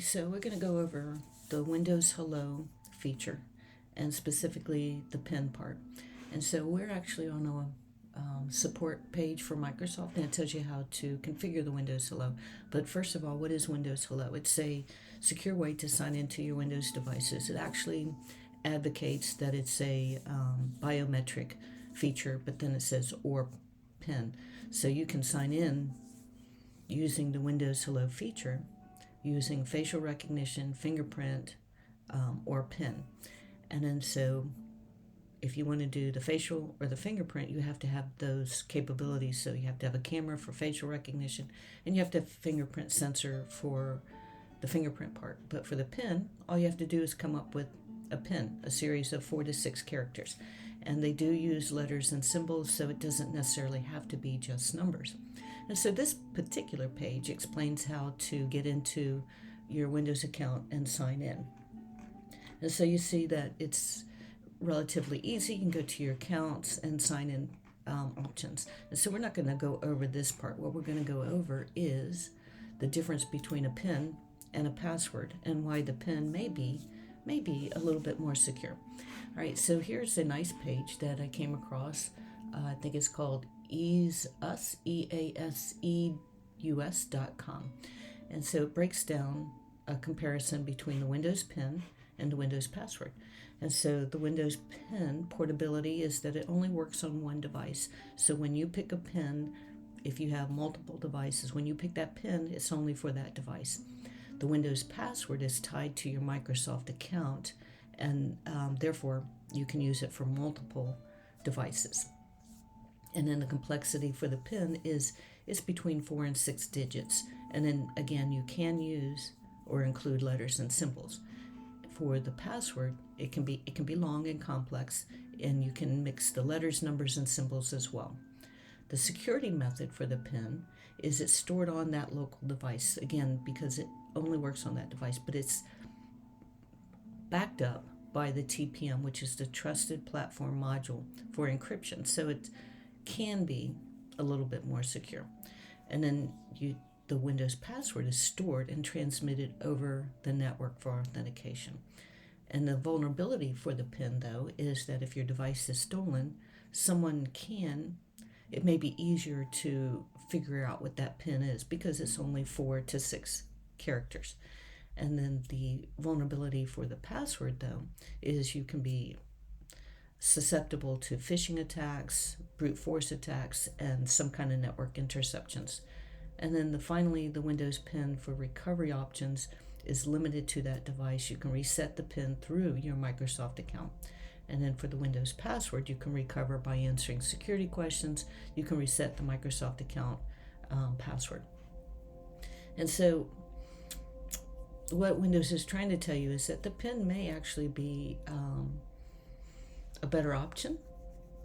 So we're going to go over the Windows Hello feature and specifically the pen part. And so we're actually on a support page for Microsoft, and it tells you how to configure the Windows Hello. But first of all, what is Windows Hello? It's a secure way to sign into your Windows devices. It actually advocates that it's a biometric feature, but then it says or PIN. So you can sign in using the Windows Hello feature using facial recognition, fingerprint, or PIN. And then so if you want to do the facial or the fingerprint, you have to have those capabilities. So you have to have a camera for facial recognition, and you have to have a fingerprint sensor for the fingerprint part. But for the PIN, all you have to do is come up with a PIN, a series of 4 to 6 characters. And they do use letters and symbols, so it doesn't necessarily have to be just numbers. And so this particular page explains how to get into your Windows account and sign in. And so you see that it's relatively easy. You can go to your accounts and sign in options. And so we're not going to go over this part. What we're going to go over is the difference between a PIN and a password and why the PIN may be a little bit more secure. All right, so here's a nice page that I came across. I think it's called EaseUS, EASEUS.com. And so it breaks down a comparison between the Windows PIN and the Windows password. And so the Windows PIN portability is that it only works on one device. So when you pick a PIN, if you have multiple devices, when you pick that PIN, it's only for that device. The Windows password is tied to your Microsoft account, and therefore you can use it for multiple devices. And then the complexity for the PIN is it's between 4 and 6 digits. And then again, you can use or include letters and symbols. For the password, it can be long and complex, and you can mix the letters, numbers, and symbols as well. The security method for the PIN is it's stored on that local device, again, because it only works on that device, but it's backed up by the TPM, which is the Trusted Platform Module for encryption. So it can be a little bit more secure. And then the Windows password is stored and transmitted over the network for authentication. And the vulnerability for the PIN, though, is that if your device is stolen, it may be easier to figure out what that PIN is because it's only 4 to 6 characters. And then the vulnerability for the password, though, is you can be susceptible to phishing attacks, brute force attacks, and some kind of network interceptions. And then finally, the Windows PIN for recovery options is limited to that device. You can reset the PIN through your Microsoft account. And then for the Windows password, you can recover by answering security questions. You can reset the Microsoft account password. And so what Windows is trying to tell you is that the PIN may actually be a better option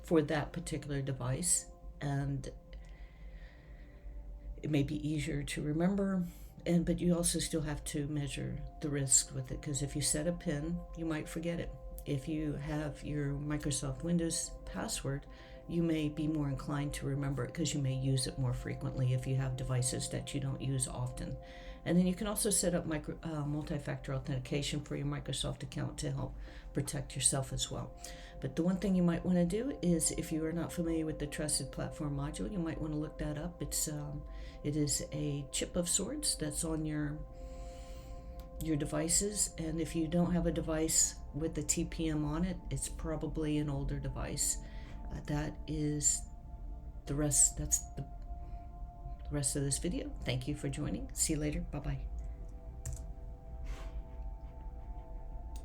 for that particular device, and it may be easier to remember, but you also still have to measure the risk with it, because if you set a PIN, you might forget it. If you have your Microsoft Windows password, you may be more inclined to remember it because you may use it more frequently if you have devices that you don't use often. And then you can also set up multi-factor authentication for your Microsoft account to help protect yourself as well. But the one thing you might want to do is, if you are not familiar with the Trusted Platform Module, you might want to look that up. It is a chip of sorts that's on your devices, and if you don't have a device with the TPM on it, it's probably an older device. That is the rest. That's the rest of this video. Thank you for joining. See you later. Bye-bye.